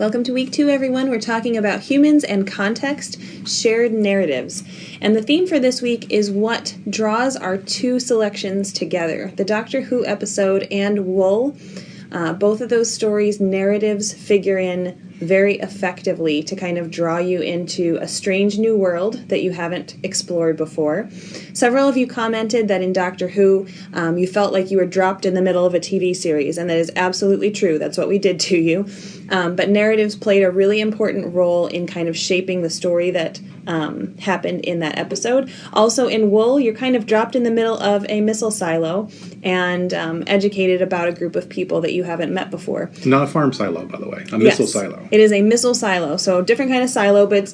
Welcome to week 2, everyone. We're talking about humans and context, shared narratives. And the theme for this week is what draws our two selections together, the Doctor Who episode and Wool. Both of those stories' narratives figure in very effectively to kind of draw you into a strange new world that you haven't explored before. Several of you commented that in Doctor Who, you felt like you were dropped in the middle of a TV series, and that is absolutely true. That's what we did to you. But narratives played a really important role in kind of shaping the story that happened in that episode. Also in Wool, you're kind of dropped in the middle of a missile silo and educated about a group of people that you haven't met before. Not a farm silo, by the way. A missile silo. It is a missile silo, so different kind of silo, but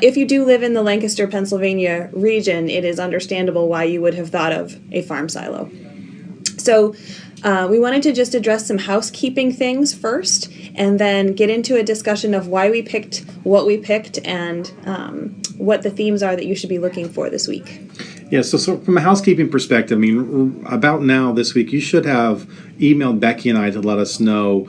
if you do live in the Lancaster, Pennsylvania region, it is understandable why you would have thought of a farm silo. So we wanted to just address some housekeeping things first, and then get into a discussion of why we picked what we picked and what the themes are that you should be looking for this week. Yeah, so from a housekeeping perspective, I mean, about now this week, you should have emailed Becky and I to let us know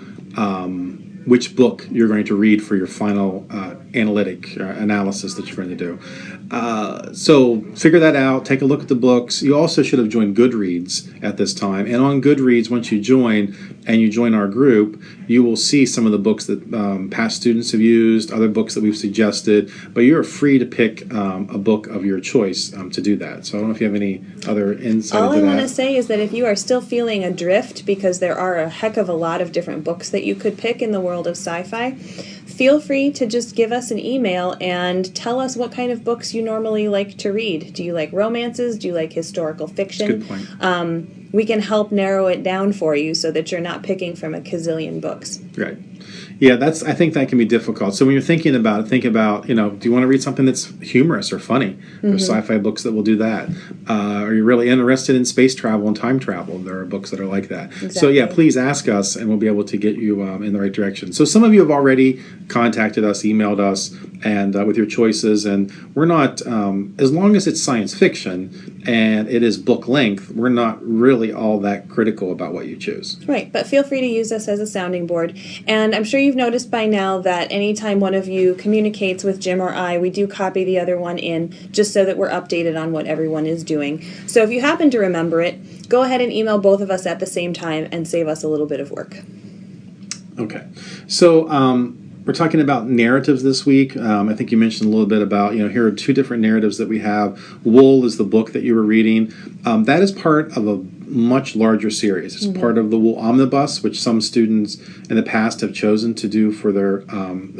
which book you're going to read for your final analytic analysis that you're going to do. So figure that out. Take a look at the books. You also should have joined Goodreads at this time. And on Goodreads, once you join and you join our group, you will see some of the books that past students have used, other books that we've suggested. But you're free to pick a book of your choice to do that. So I don't know if you have any other insight All into that. I want to say is that if you are still feeling adrift, because there are a heck of a lot of different books that you could pick in the world of sci-fi, feel free to just give us an email and tell us what kind of books you normally like to read. Do you like romances? Do you like historical fiction? Good point. We can help narrow it down for you so that you're not picking from a gazillion books. Right. Yeah, I think that can be difficult. So when you're thinking about it, think about, do you want to read something that's humorous or funny? There's sci-fi books that will do that. Are you really interested in space travel and time travel? There are books that are like that. Exactly. So yeah, please ask us and we'll be able to get you in the right direction. So some of you have already contacted us, emailed us, and with your choices. And we're not, as long as it's science fiction and it is book length, we're not really all that critical about what you choose. Right, but feel free to use us as a sounding board. And I'm sure you've noticed by now that anytime one of you communicates with Jim or I, we do copy the other one in just so that we're updated on what everyone is doing. So if you happen to remember it, go ahead and email both of us at the same time and save us a little bit of work. Okay. So we're talking about narratives this week. I think you mentioned a little bit about, here are two different narratives that we have. Wool is the book that you were reading. That is part of a much larger series. It's part of the Wool Omnibus, which some students in the past have chosen to do for their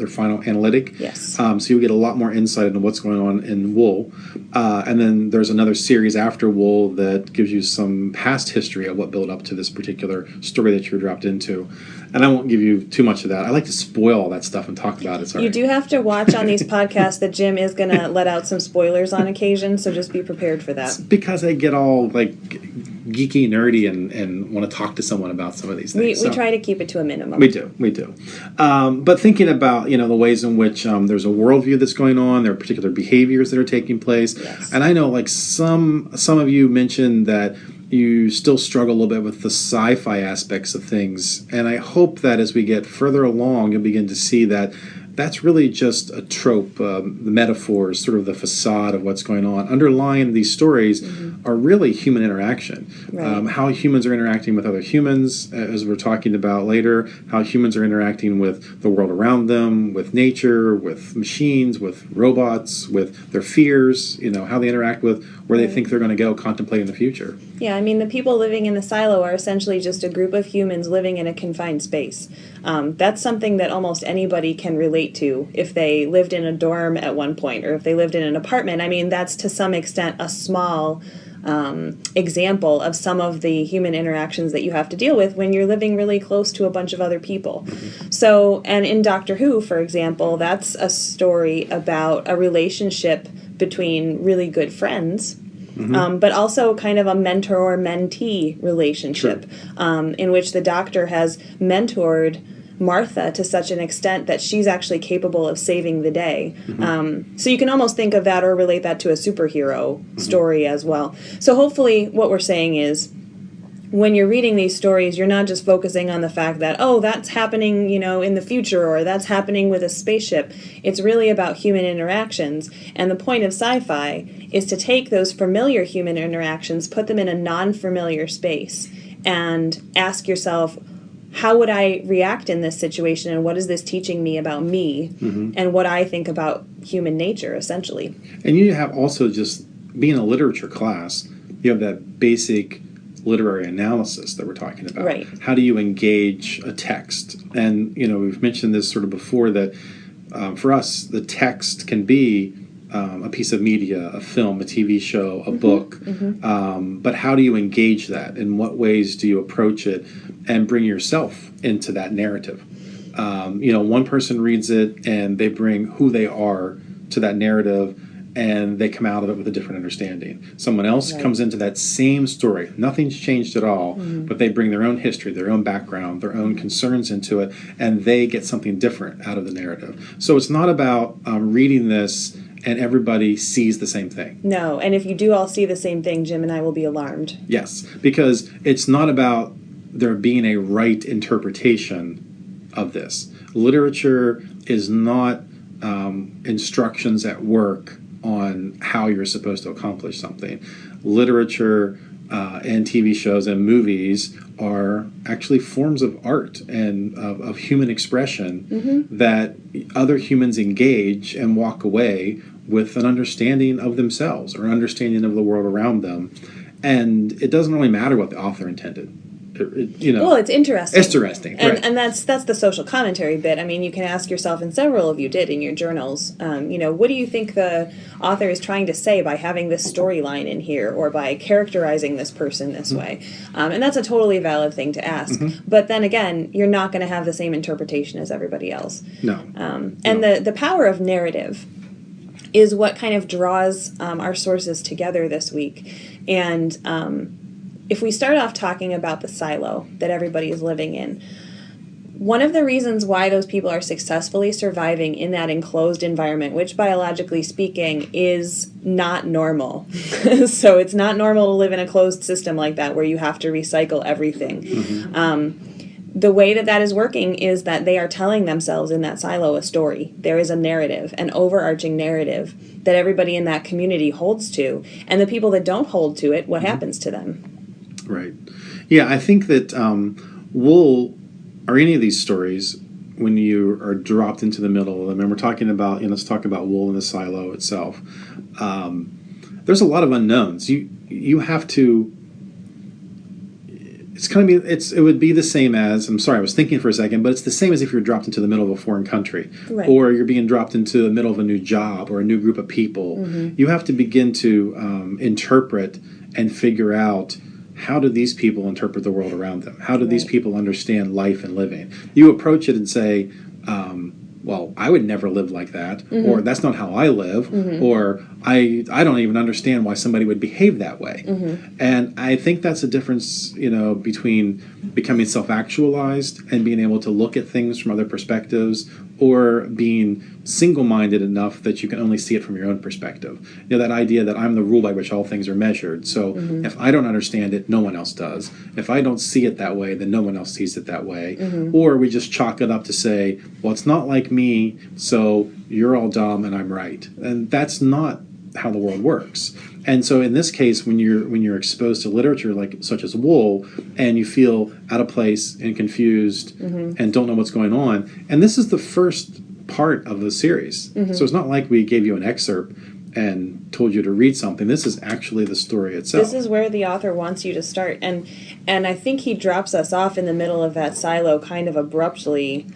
final analytic. Yes. So you'll get a lot more insight into what's going on in Wool. And then there's another series after Wool that gives you some past history of what built up to this particular story that you were dropped into. And I won't give you too much of that. I like to spoil all that stuff and talk about it. Sorry. You do have to watch on these podcasts that Jim is going to let out some spoilers on occasion, so just be prepared for that. It's because I get all geeky, nerdy, and want to talk to someone about some of these things. We try to keep it to a minimum. We do. But thinking about the ways in which there's a worldview that's going on, there are particular behaviors that are taking place, yes. And I know some of you mentioned that you still struggle a little bit with the sci-fi aspects of things, and I hope that as we get further along, you'll begin to see that that's really just a trope. The metaphors, sort of the facade of what's going on. Underlying these stories are really human interaction. Right. How humans are interacting with other humans, as we're talking about later, how humans are interacting with the world around them, with nature, with machines, with robots, with their fears, how they interact with where they think they're going to go contemplating the future. Yeah, I mean, the people living in the silo are essentially just a group of humans living in a confined space. That's something that almost anybody can relate to if they lived in a dorm at one point or if they lived in an apartment. I mean, that's to some extent a small example of some of the human interactions that you have to deal with when you're living really close to a bunch of other people. So, and in Doctor Who, for example, that's a story about a relationship between really good friends, but also kind of a mentor-mentee relationship, in which the Doctor has mentored Martha to such an extent that she's actually capable of saving the day. So you can almost think of that or relate that to a superhero story as well. So hopefully what we're saying is when you're reading these stories, you're not just focusing on the fact that, oh, that's happening, in the future, or that's happening with a spaceship. It's really about human interactions. And the point of sci-fi is to take those familiar human interactions, put them in a non-familiar space, and ask yourself, how would I react in this situation, and what is this teaching me about me, and what I think about human nature, essentially. And you have also, just being a literature class, you have that basic literary analysis that we're talking about. Right. How do you engage a text? And, we've mentioned this sort of before, that for us, the text can be a piece of media, a film, a TV show, a book. But how do you engage that? In what ways do you approach it and bring yourself into that narrative? One person reads it and they bring who they are to that narrative, and they come out of it with a different understanding. Someone else comes into that same story. Nothing's changed at all, but they bring their own history, their own background, their own concerns into it, and they get something different out of the narrative. So it's not about reading this and everybody sees the same thing. No, and if you do all see the same thing, Jim and I will be alarmed. Yes, because it's not about there being a right interpretation of this. Literature is not instructions at work on how you're supposed to accomplish something. Literature and TV shows and movies are actually forms of art and of human expression that other humans engage and walk away with an understanding of themselves or understanding of the world around them. And it doesn't really matter what the author intended. Well, it's interesting. It's interesting, right. And that's the social commentary bit. I mean, you can ask yourself, and several of you did in your journals, what do you think the author is trying to say by having this storyline in here, or by characterizing this person this way? And that's a totally valid thing to ask. But then again, you're not going to have the same interpretation as everybody else. No. And the power of narrative is what kind of draws our sources together this week. And if we start off talking about the silo that everybody is living in, one of the reasons why those people are successfully surviving in that enclosed environment, which biologically speaking is not normal. So it's not normal to live in a closed system like that where you have to recycle everything. The way that is working is that they are telling themselves in that silo a story. There is a narrative, an overarching narrative that everybody in that community holds to. And the people that don't hold to it, what happens to them? Right. Yeah, I think that wool, or any of these stories, when you are dropped into the middle of them, and we're talking about, let's talk about wool in the silo itself. There's a lot of unknowns. You have to. It would be the same as, I'm sorry, I was thinking for a second, but it's the same as if you're dropped into the middle of a foreign country, or you're being dropped into the middle of a new job or a new group of people. You have to begin to interpret and figure out, how do these people interpret the world around them? How do these people understand life and living? You approach it and say, well, I would never live like that, or that's not how I live, or I don't even understand why somebody would behave that way. And I think that's a difference, between becoming self-actualized and being able to look at things from other perspectives, or being single-minded enough that you can only see it from your own perspective. That idea that I'm the rule by which all things are measured. So if I don't understand it, no one else does. If I don't see it that way, then no one else sees it that way. Or we just chalk it up to say, well, it's not like me, so you're all dumb and I'm right. And that's not how the world works. And so in this case, when you're exposed to literature such as wool, and you feel out of place and confused and don't know what's going on, and this is the first part of the series. So it's not like we gave you an excerpt and told you to read something. This is actually the story itself. This is where the author wants you to start. And I think he drops us off in the middle of that silo kind of abruptly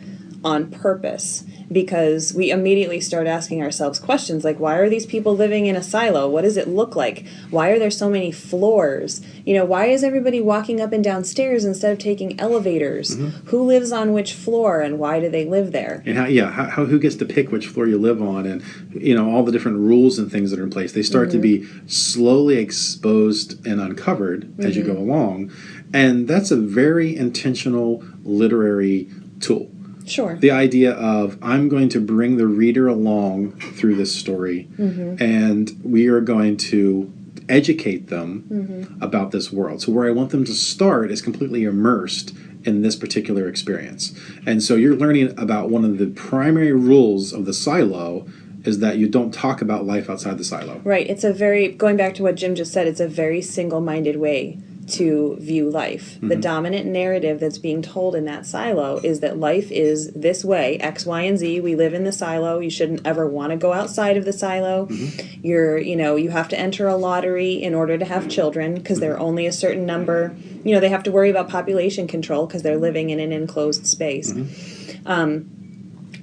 on purpose, because we immediately start asking ourselves questions like, why are these people living in a silo? What does it look like? Why are there so many floors? Why is everybody walking up and down stairs instead of taking elevators? Who lives on which floor, and why do they live there? And who gets to pick which floor you live on, and all the different rules and things that are in place. They start to be slowly exposed and uncovered as you go along, and that's a very intentional literary tool. Sure. The idea of, I'm going to bring the reader along through this story, and we are going to educate them about this world. So where I want them to start is completely immersed in this particular experience. And so you're learning about one of the primary rules of the silo is that you don't talk about life outside the silo. Right. It's a very, going back to what Jim just said, it's a very single-minded way to view life. The dominant narrative that's being told in that silo is that life is this way, X, Y, and Z. We live in the silo. You shouldn't ever want to go outside of the silo. You have to enter a lottery in order to have children because there are only a certain number. They have to worry about population control because they're living in an enclosed space.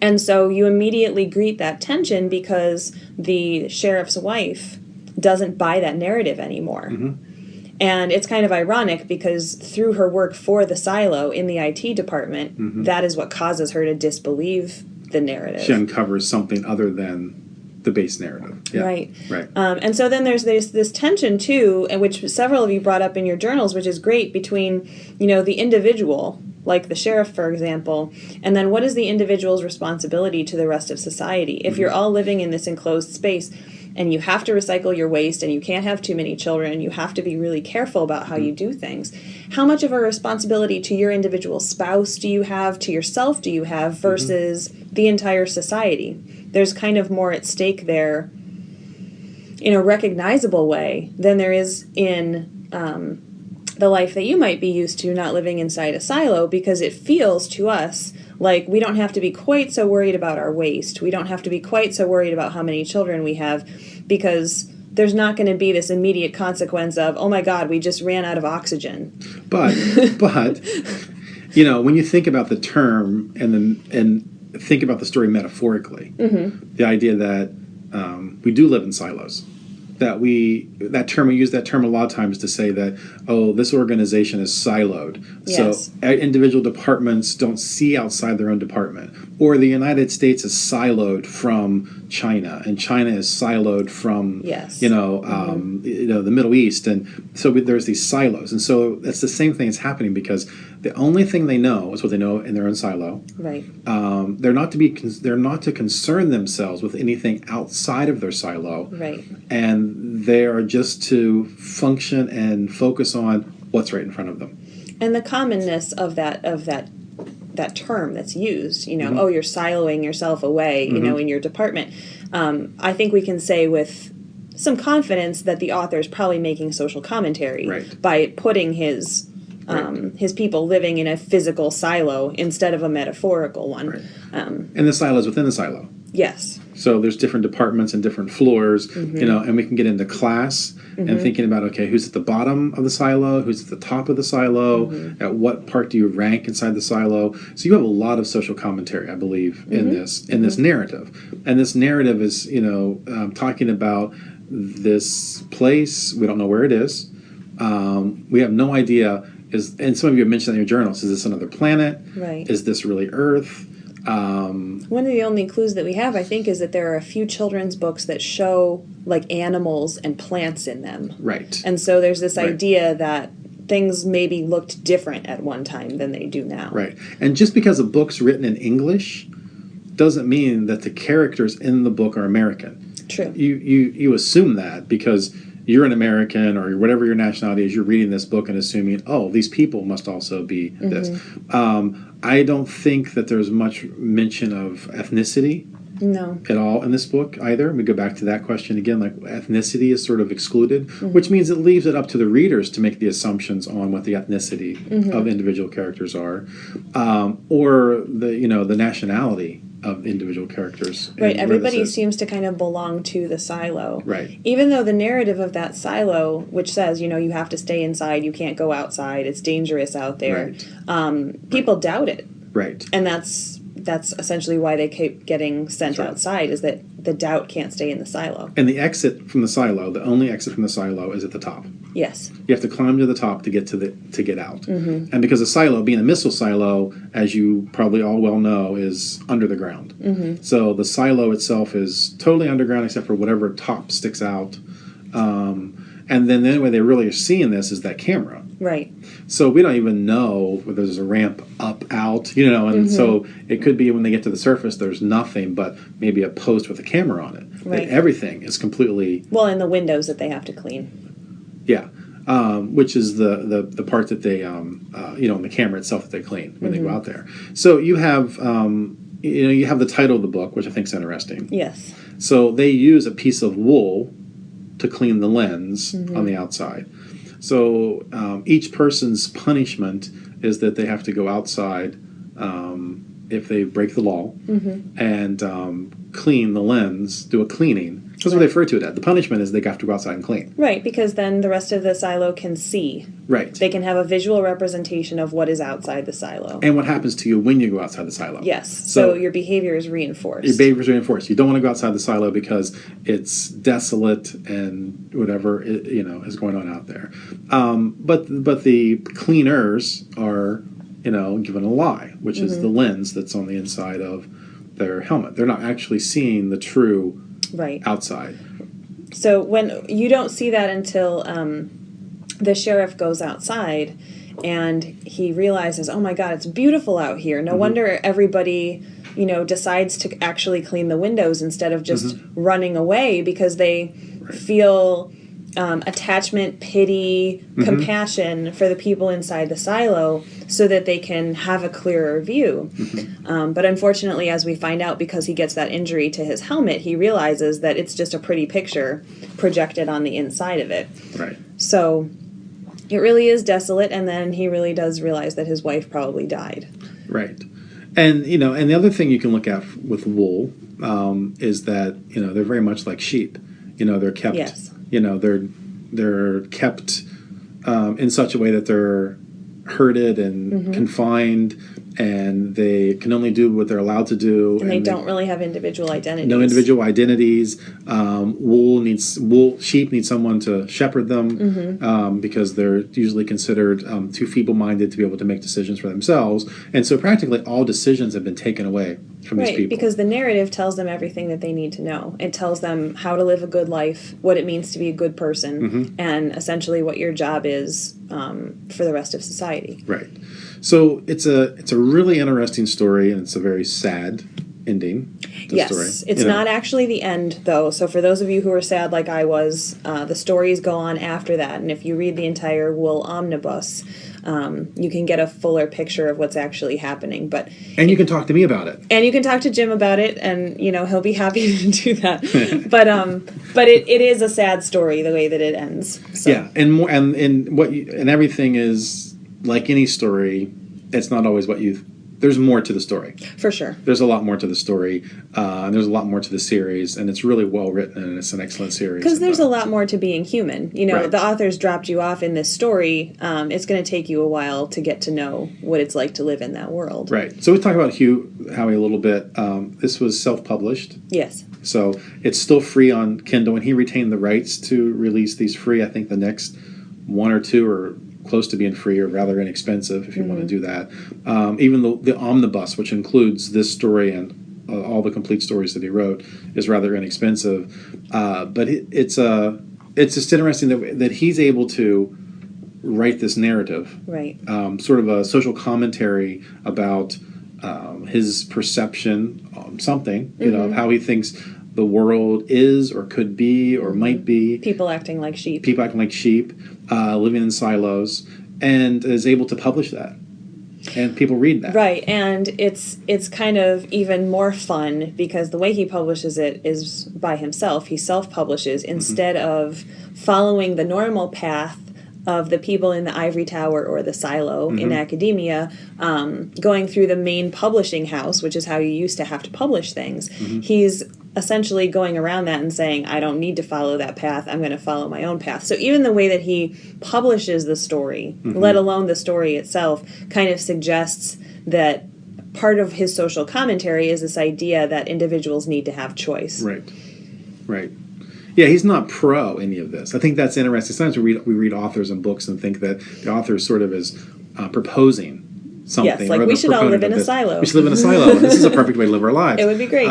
And so you immediately greet that tension because the sheriff's wife doesn't buy that narrative anymore. And it's kind of ironic because through her work for the silo in the IT department, that is what causes her to disbelieve the narrative. She uncovers something other than the base narrative. Yeah. Right. Right. And so then there's this tension, too, and which several of you brought up in your journals, which is great, between, the individual, like the sheriff, for example, and then what is the individual's responsibility to the rest of society? If you're all living in this enclosed space, and you have to recycle your waste, and you can't have too many children, and you have to be really careful about how you do things. How much of a responsibility to your individual spouse do you have, to yourself do you have, versus the entire society? There's kind of more at stake there in a recognizable way than there is in the life that you might be used to not living inside a silo, because it feels to us like we don't have to be quite so worried about our waste. We don't have to be quite so worried about how many children we have, because there's not going to be this immediate consequence of, oh my God, we just ran out of oxygen. But when you think about the term and think about the story metaphorically, the idea that we do live in silos. We use that term a lot of times to say that, this organization is siloed. Yes. So individual departments don't see outside their own department. Or the United States is siloed from China, and China is siloed from, the Middle East. And so there's these silos. And so it's the same thing that's happening, because the only thing they know is what they know in their own silo. Right. They're not to concern themselves with anything outside of their silo. Right. And they are just to function and focus on what's right in front of them. And the commonness of that term that's used, you're siloing yourself away, in your department. I think we can say with some confidence that the author is probably making social commentary by putting his people living in a physical silo instead of a metaphorical one. Right. And the silo is within the silo. Yes. So there's different departments and different floors, and we can get into class and thinking about, okay, who's at the bottom of the silo, who's at the top of the silo, at what part do you rank inside the silo. So you have a lot of social commentary, I believe, in this narrative. And this narrative is, talking about this place. We don't know where it is. We have no idea. And some of you have mentioned in your journals, is this another planet? Right. Is this really Earth? One of the only clues that we have, I think, is that there are a few children's books that show like animals and plants in them. Right. And so there's this idea that things maybe looked different at one time than they do now. Right. And just because a book's written in English doesn't mean that the characters in the book are American. True. You assume that because you're an American or whatever your nationality is, you're reading this book and assuming, these people must also be this. I don't think that there's much mention of ethnicity at all in this book either. We go back to that question again, like ethnicity is sort of excluded, which means it leaves it up to the readers to make the assumptions on what the ethnicity of individual characters are, or the nationality of individual characters. Right, everybody seems to kind of belong to the silo. Right. Even though the narrative of that silo, which says, you have to stay inside, you can't go outside, it's dangerous out there, people doubt it. Right. And that's essentially why they keep getting sent outside, is that the doubt can't stay in the silo. And the exit from the silo, the only exit from the silo is at the top. Yes. You have to climb to the top to get out. And because a silo, being a missile silo, as you probably all well know, is under the ground. So the silo itself is totally underground except for whatever top sticks out. And then the only way they really are seeing this is that camera. Right. So we don't even know whether there's a ramp up, out, and so it could be when they get to the surface, there's nothing but maybe a post with a camera on it. Right. Everything is completely... Well, and the windows that they have to clean. Yeah, which is the part that they in the camera itself that they clean when they go out there. So you have you have the title of the book, which I think is interesting. Yes. So they use a piece of wool to clean the lens on the outside. So each person's punishment is that they have to go outside if they break the law and clean the lens, do a cleaning. That's what they refer to it as. The punishment is they have to go outside and clean. Right, because then the rest of the silo can see. Right. They can have a visual representation of what is outside the silo. And what happens to you when you go outside the silo. Yes, so your behavior is reinforced. Your behavior is reinforced. You don't want to go outside the silo because it's desolate and whatever is going on out there. But the cleaners are given a lie, which is the lens that's on the inside of their helmet. They're not actually seeing the true outside. So when you don't see that until the sheriff goes outside and he realizes, oh my God, it's beautiful out here. No wonder everybody, decides to actually clean the windows instead of just running away because they feel attachment, pity, compassion for the people inside the silo so that they can have a clearer view. But unfortunately, as we find out, because he gets that injury to his helmet, he realizes that it's just a pretty picture projected on the inside of it. Right. So it really is desolate, and then he really does realize that his wife probably died. Right. And, and the other thing you can look at with wool is that, they're very much like sheep. They're kept... Yes. They're kept in such a way that they're herded and confined, and they can only do what they're allowed to do. And they don't really have individual identities. No individual identities. Sheep need someone to shepherd them because they're usually considered too feeble-minded to be able to make decisions for themselves. And so practically all decisions have been taken away from these people. Because the narrative tells them everything that they need to know. It tells them how to live a good life, what it means to be a good person, and essentially what your job is for the rest of society. Right. So it's a really interesting story, and it's a very sad ending. Yes, story. It's not actually the end, though. So for those of you who are sad like I was, the stories go on after that. And if you read the entire Wool Omnibus, you can get a fuller picture of what's actually happening. And you can talk to me about it. And you can talk to Jim about it, and he'll be happy to do that. But it is a sad story the way that it ends. So. Yeah, and more and everything is like any story. It's not always what you. There's more to the story. For sure. There's a lot more to the story, and there's a lot more to the series, and it's really well written, and it's an excellent series. Because there's a lot more to being human. Right. The authors dropped you off in this story. It's going to take you a while to get to know what it's like to live in that world. Right. So we talked about Howie a little bit. This was self-published. Yes. So it's still free on Kindle, and he retained the rights to release these free. I think the next one or two are close to being free or rather inexpensive if you want to do that. Even the omnibus, which includes this story and all the complete stories that he wrote, is rather inexpensive. But it's just interesting that he's able to write this narrative, right? Sort of a social commentary about his perception, something of how he thinks the world is or could be or might be. People acting like sheep. Living in silos, and is able to publish that. And people read that. Right, and it's kind of even more fun because the way he publishes it is by himself. He self-publishes instead of following the normal path of the people in the ivory tower or the silo in academia, going through the main publishing house, which is how you used to have to publish things. He's essentially going around that and saying, I don't need to follow that path, I'm going to follow my own path. So even the way that he publishes the story, let alone the story itself, kind of suggests that part of his social commentary is this idea that individuals need to have choice. Right. Yeah, he's not pro any of this. I think that's interesting. Sometimes we read authors and books and think that the author sort of is proposing something. Yes, like we should all live in a silo. We should live in a silo, and this is a perfect way to live our lives. It would be great.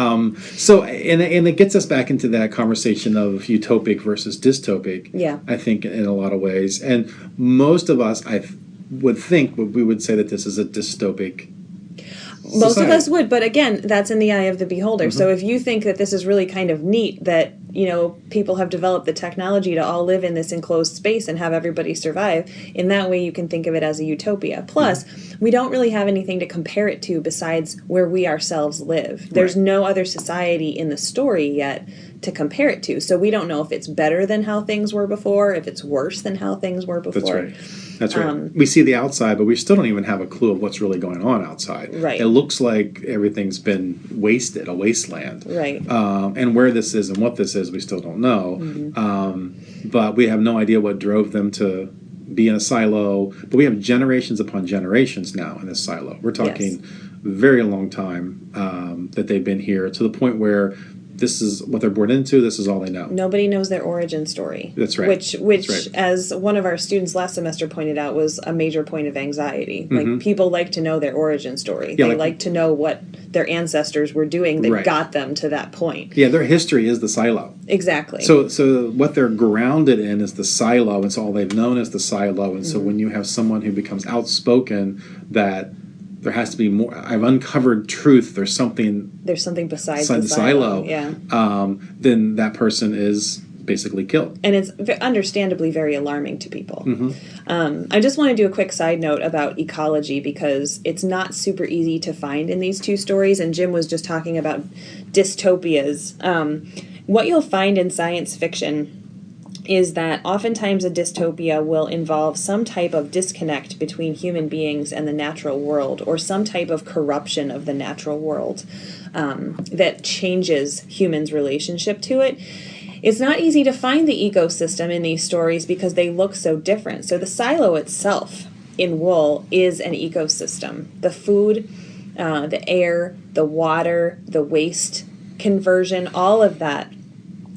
So it gets us back into that conversation of utopic versus dystopic, yeah. I think, in a lot of ways. And most of us, would think, we would say that this is a dystopic Most of us would, but again, that's in the eye of the beholder. So if you think that this is really kind of neat that people have developed the technology to all live in this enclosed space and have everybody survive. In that way, you can think of it as a utopia. Plus, we don't really have anything to compare it to besides where we ourselves live. There's no other society in the story yet to compare it to. So we don't know if it's better than how things were before, if it's worse than how things were before. That's right. We see the outside, but we still don't even have a clue of what's really going on outside. Right. It looks like everything's been wasted, a wasteland. Right. And where this is and what this is, we still don't know. But we have no idea what drove them to be in a silo. But we have generations upon generations now in this silo. We're talking very long time that they've been here, to the point where this is what they're born into. This is all they know. Nobody knows their origin story. That's right. Which, as one of our students last semester pointed out, was a major point of anxiety. Like, people like to know their origin story. They like to know what their ancestors were doing that got them to that point. Yeah, their history is the silo. Exactly. So what they're grounded in is the silo, and so all they've known is the silo. And so when you have someone who becomes outspoken that there has to be more, I've uncovered truth, there's something besides the silo, then that person is basically killed. And it's understandably very alarming to people. I just want to do a quick side note about ecology, because it's not super easy to find in these two stories, and Jim was just talking about dystopias. What you'll find in science fiction is that oftentimes a dystopia will involve some type of disconnect between human beings and the natural world, or some type of corruption of the natural world that changes humans' relationship to it. It's not easy to find the ecosystem in these stories because they look so different. So the silo itself in wool is an ecosystem. The food, the air, the water, the waste conversion, all of that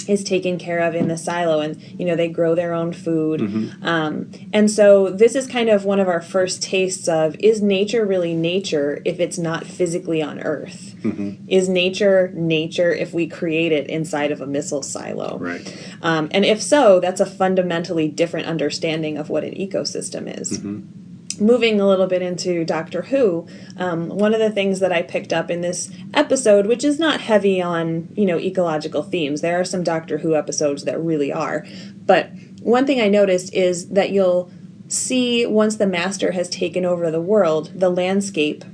is taken care of in the silo, and they grow their own food. And so this is kind of one of our first tastes of, is nature really nature if it's not physically on Earth? Is nature if we create it inside of a missile silo? Right. And if so, that's a fundamentally different understanding of what an ecosystem is. Moving a little bit into Doctor Who, one of the things that I picked up in this episode, which is not heavy on, ecological themes, there are some Doctor Who episodes that really are, but one thing I noticed is that you'll see, once the Master has taken over the world, the landscape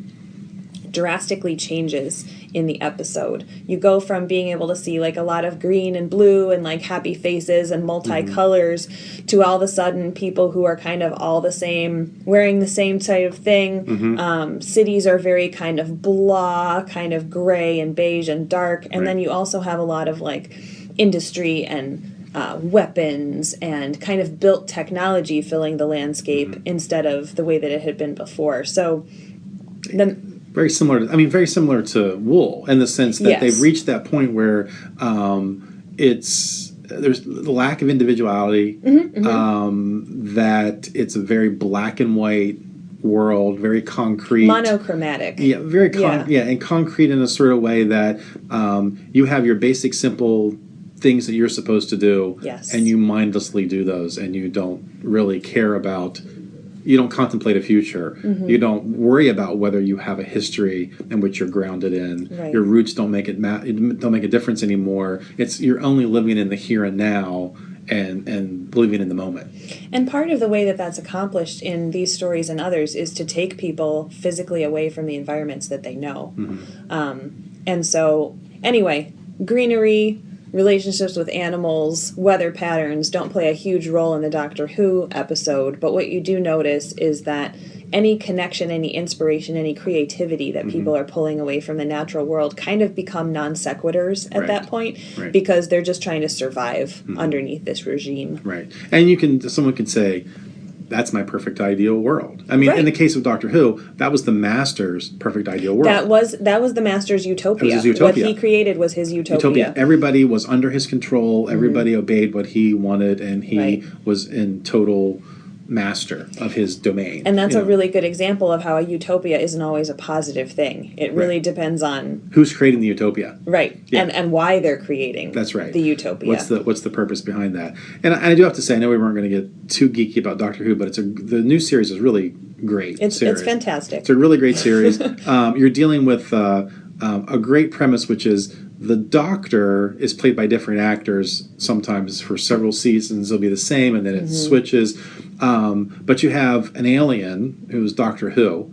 drastically changes in the episode. You go from being able to see like a lot of green and blue and like happy faces and multicolors to all of a sudden people who are kind of all the same, wearing the same type of thing. Cities are very kind of blah, kind of gray and beige and dark. And then you also have a lot of like industry and weapons and kind of built technology filling the landscape instead of the way that it had been before. So then, very similar to wool, in the sense that they've reached that point where there's the lack of individuality, that it's a very black and white world, very concrete, monochromatic. And concrete in a sort of way that you have your basic simple things that you're supposed to do, and you mindlessly do those, and you don't really care about. You don't contemplate a future. You don't worry about whether you have a history in which you're grounded in. Your roots don't make don't make a difference anymore. You're only living in the here and now and living in the moment. And part of the way that that's accomplished in these stories and others is to take people physically away from the environments that they know. And so, anyway, greenery, relationships with animals, weather patterns don't play a huge role in the Doctor Who episode, but what you do notice is that any connection, any inspiration, any creativity that people are pulling away from the natural world kind of become non sequiturs at that point, because they're just trying to survive underneath this regime. And someone could say, that's my perfect ideal world. I mean, in the case of Doctor Who, that was the Master's perfect ideal world. That was the Master's utopia. That was his utopia. What he created was his utopia. Everybody was under his control. Everybody obeyed what he wanted, and he was in total master of his domain. And that's a really good example of how a utopia isn't always a positive thing. It really depends on who's creating the utopia. And why they're creating the utopia. What's the purpose behind that? And I do have to say, I know we weren't going to get too geeky about Doctor Who, but the new series is really great. It's fantastic. It's a really great series. You're dealing with a great premise, which is The Doctor is played by different actors. Sometimes for several seasons it'll be the same, and then it switches. But you have an alien who's Doctor Who,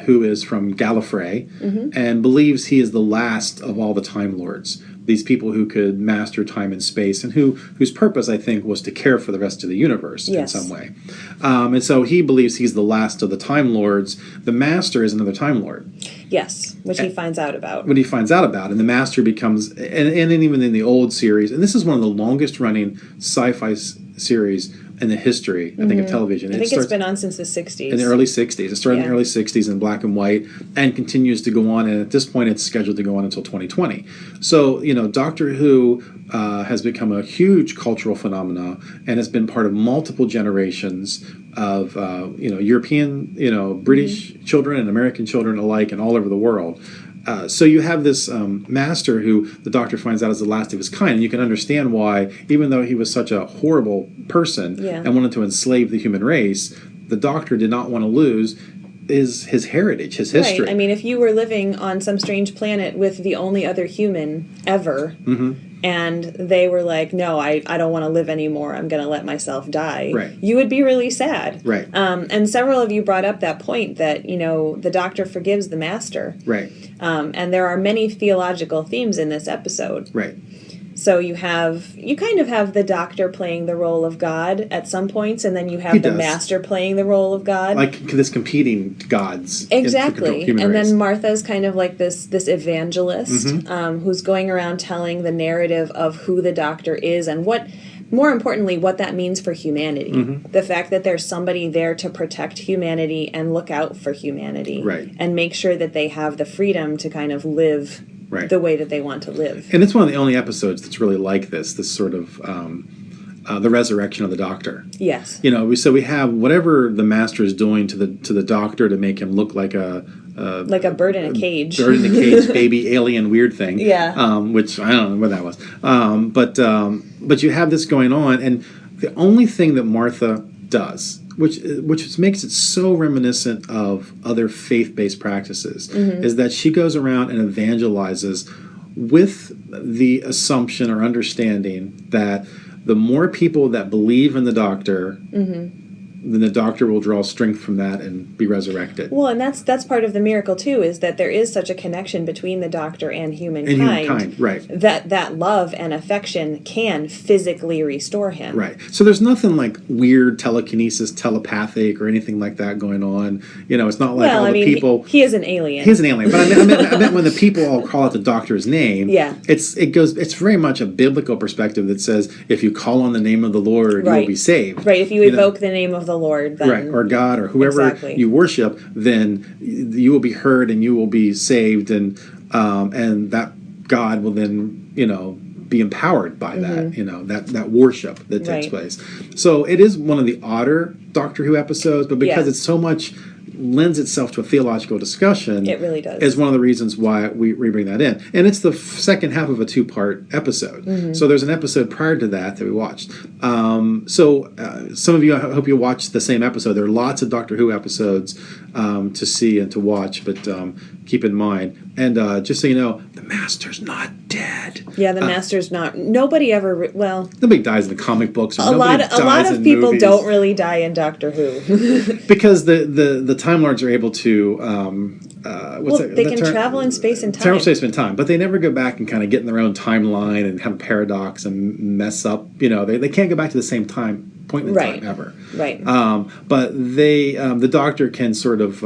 who is from Gallifrey, and believes he is the last of all the Time Lords. These people who could master time and space, and whose purpose, I think, was to care for the rest of the universe in some way. And so he believes he's the last of the Time Lords. The Master is another Time Lord. Yes, which he finds out about. What he finds out about, and the Master becomes, and even in the old series, and this is one of the longest running sci-fi series in the history, I think, of television. I think it's been on since the 60s. In the early 60s. It started in the early 60s in black and white and continues to go on, and at this point it's scheduled to go on until 2020. So, Doctor Who has become a huge cultural phenomenon and has been part of multiple generations of, European, British children and American children alike and all over the world. So you have this Master who the Doctor finds out is the last of his kind, and you can understand why, even though he was such a horrible person and wanted to enslave the human race, the Doctor did not want to lose his heritage, his history. Right. I mean, if you were living on some strange planet with the only other human ever, and they were like, no, I don't want to live anymore, I'm going to let myself die, you would be really sad. Right. And several of you brought up that point that, the Doctor forgives the Master. Right. And there are many theological themes in this episode. Right. So you kind of have the Doctor playing the role of God at some points, and then you have the Master playing the role of God. Like this competing gods. Exactly. And race. then Martha's kind of like this evangelist who's going around telling the narrative of who the Doctor is and more importantly, what that means for humanity. The fact that there's somebody there to protect humanity and look out for humanity. Right. And make sure that they have the freedom to kind of live the way that they want to live. And it's one of the only episodes that's really like this sort of the resurrection of the Doctor. Yes. So we have whatever the Master is doing to the Doctor to make him look like a bird in a cage. Bird in a cage, baby, alien, weird thing. Yeah. Which I don't know what that was. But you have this going on, and the only thing that Martha does, which makes it so reminiscent of other faith-based practices, is that she goes around and evangelizes with the assumption or understanding that the more people that believe in the Doctor, then the Doctor will draw strength from that and be resurrected. Well, and that's part of the miracle too, is that there is such a connection between the Doctor and humankind. Right. That love and affection can physically restore him. Right. So there's nothing like weird telekinesis, telepathic, or anything like that going on. It's not like the people. He is an alien. He's an alien, but I meant when the people all call out the Doctor's name. Yeah. It's very much a biblical perspective that says if you call on the name of the Lord, you'll be saved. Right. If you evoke the name of the Lord, then, or God, or whoever you worship, then you will be heard and you will be saved, and that God will then be empowered by that that worship that takes place. So it is one of the odder Doctor Who episodes, but because it's so much lends itself to a theological discussion. It really does. Is one of the reasons why we bring that in. And it's the second half of a two-part episode. So there's an episode prior to that we watched. So some of you, I hope you watched the same episode. There are lots of Doctor Who episodes to see and to watch, but keep in mind. And just so you know, the Master's not dead. Yeah, the Master's not. Nobody ever. Nobody dies in the comic books. Or a lot of people movies. Don't really die in Doctor Who because the Time Lords are able to. They can travel in space and time. Travel in space and time, but they never go back and kind of get in their own timeline and have a paradox and mess up. They can't go back to the same point in time ever. Right. But they, the Doctor can sort of.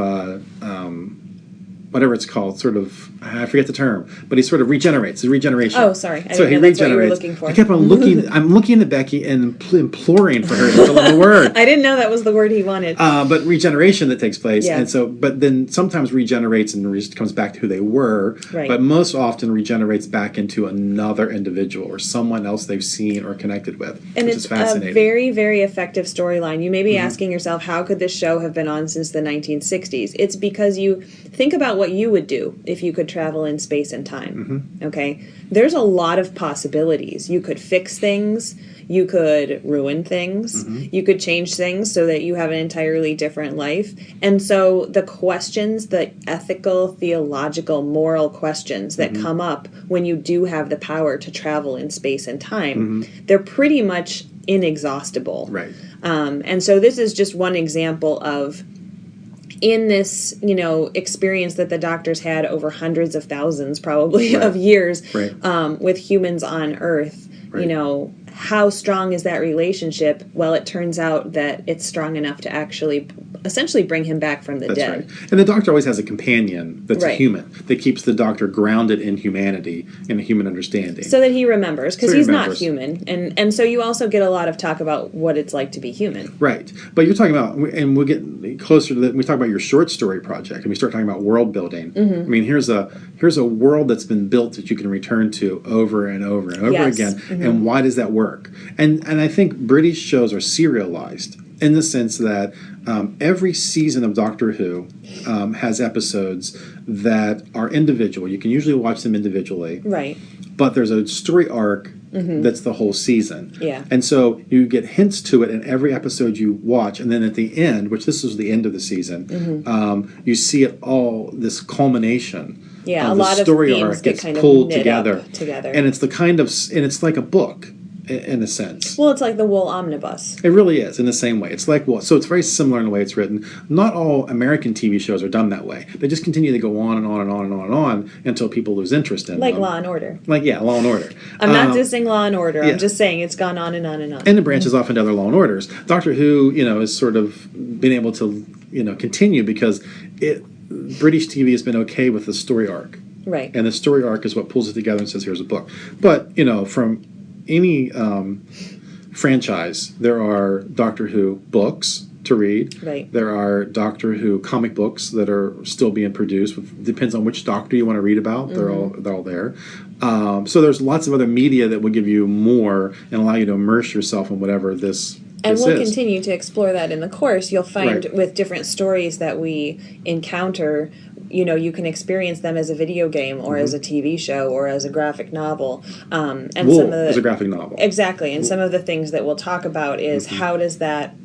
Whatever it's called, sort of, I forget the term, but he sort of regenerates. The regeneration. Oh, sorry. So he regenerates. What you were looking for. I kept on looking. I'm looking at Becky and imploring for her to fill in the word. I didn't know that was the word he wanted. But regeneration that takes place, and so, but then sometimes regenerates and comes back to who they were. Right. But most often regenerates back into another individual or someone else they've seen or connected with, and which is fascinating. A very, very effective storyline. You may be asking yourself, how could this show have been on since the 1960s? It's because you think about what you would do if you could travel in space and time. Okay? There's a lot of possibilities. You could fix things. You could ruin things. You could change things so that you have an entirely different life. And so the questions, the ethical, theological, moral questions that come up when you do have the power to travel in space and time, they're pretty much inexhaustible. Right. And so this is just one example of, in this, experience that the doctors had over hundreds of thousands, probably, of years with humans on Earth, how strong is that relationship? Well, it turns out that it's strong enough to actually essentially bring him back from the dead. Right. And the doctor always has a companion that's a human that keeps the doctor grounded in humanity and a human understanding. So that he remembers, because he's not human. And so you also get a lot of talk about what it's like to be human. Right. But you're talking about, and we'll get closer to that, we talk about your short story project, and we start talking about world building. I mean, here's a world that's been built that you can return to over and over and over again. And why does that work? And I think British shows are serialized in the sense that every season of Doctor Who has episodes that are individual. You can usually watch them individually. Right. But there's a story arc that's the whole season. Yeah. And so you get hints to it in every episode you watch. And then at the end, which this is the end of the season, you see it all, this culmination. Yeah, of a lot the story of themes arc gets kind pulled of together. together. And it's the kind of, and it's like a book in a sense. Well, it's like the wool omnibus. It really is, in the same way. It's like, so it's very similar in the way it's written. Not all American TV shows are done that way. They just continue to go on and on and on and on and on until people lose interest in them. Like Law and Order. Law and Order. I'm not dissing Law and Order. I'm just saying it's gone on and on and on. And it branches off into other Law and Orders. Doctor Who, has sort of been able to, continue because British TV has been okay with the story arc. Right. And the story arc is what pulls it together and says, here's a book. But, from any franchise, there are Doctor Who books to read. Right. There are Doctor Who comic books that are still being produced. Depends on which Doctor you want to read about. They're all there. So there's lots of other media that will give you more and allow you to immerse yourself in whatever this And we'll is. continue to explore that in the course. You'll find with different stories that we encounter, you can experience them as a video game or as a TV show or as a graphic novel. And Wool some of the, is a graphic novel. Exactly. And some of the things that we'll talk about is how does that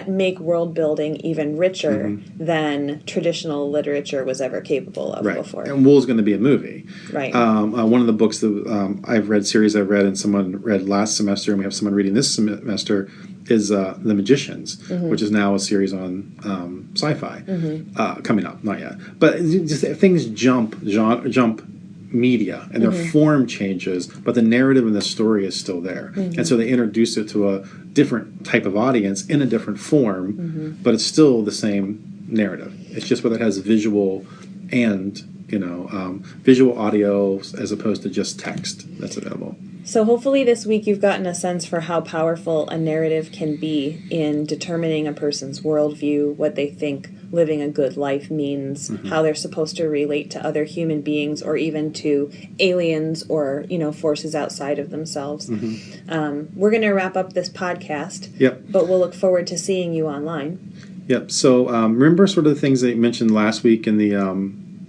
make world building even richer than traditional literature was ever capable of before? And Wool's going to be a movie. Right. One of the books that series I've read and someone read last semester, and we have someone reading this semester, is The Magicians, which is now a series on sci-fi coming up. Not yet, but just things jump media and their form changes, but the narrative and the story is still there. And so they introduce it to a different type of audience in a different form, but it's still the same narrative. It's just whether it has visual and visual audio as opposed to just text that's available. So hopefully this week you've gotten a sense for how powerful a narrative can be in determining a person's worldview, what they think living a good life means, how they're supposed to relate to other human beings or even to aliens or, forces outside of themselves. We're going to wrap up this podcast, but we'll look forward to seeing you online. Yep. So remember sort of the things that you mentioned last week in the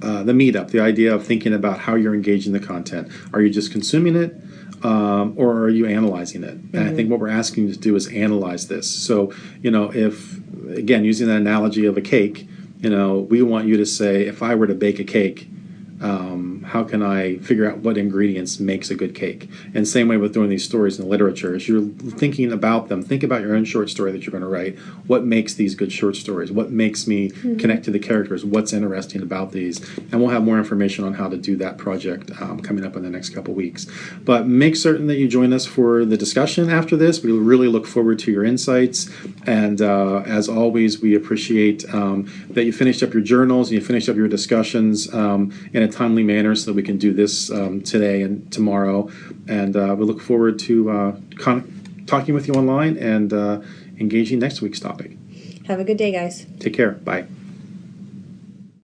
Meetup, the idea of thinking about how you're engaging the content. Are you just consuming it? Or are you analyzing it? And I think what we're asking you to do is analyze this. So, if, again, using that analogy of a cake, we want you to say, if I were to bake a cake, how can I figure out what ingredients makes a good cake? And same way with doing these stories in literature, as you're thinking about them, think about your own short story that you're going to write. What makes these good short stories? What makes me connect to the characters? What's interesting about these? And we'll have more information on how to do that project coming up in the next couple weeks. But make certain that you join us for the discussion after this. We really look forward to your insights. And as always, we appreciate that you finished up your journals and you finished up your discussions in a timely manner so that we can do this today and tomorrow. And we look forward to talking with you online and engaging next week's topic. Have a good day, guys. Take care. Bye.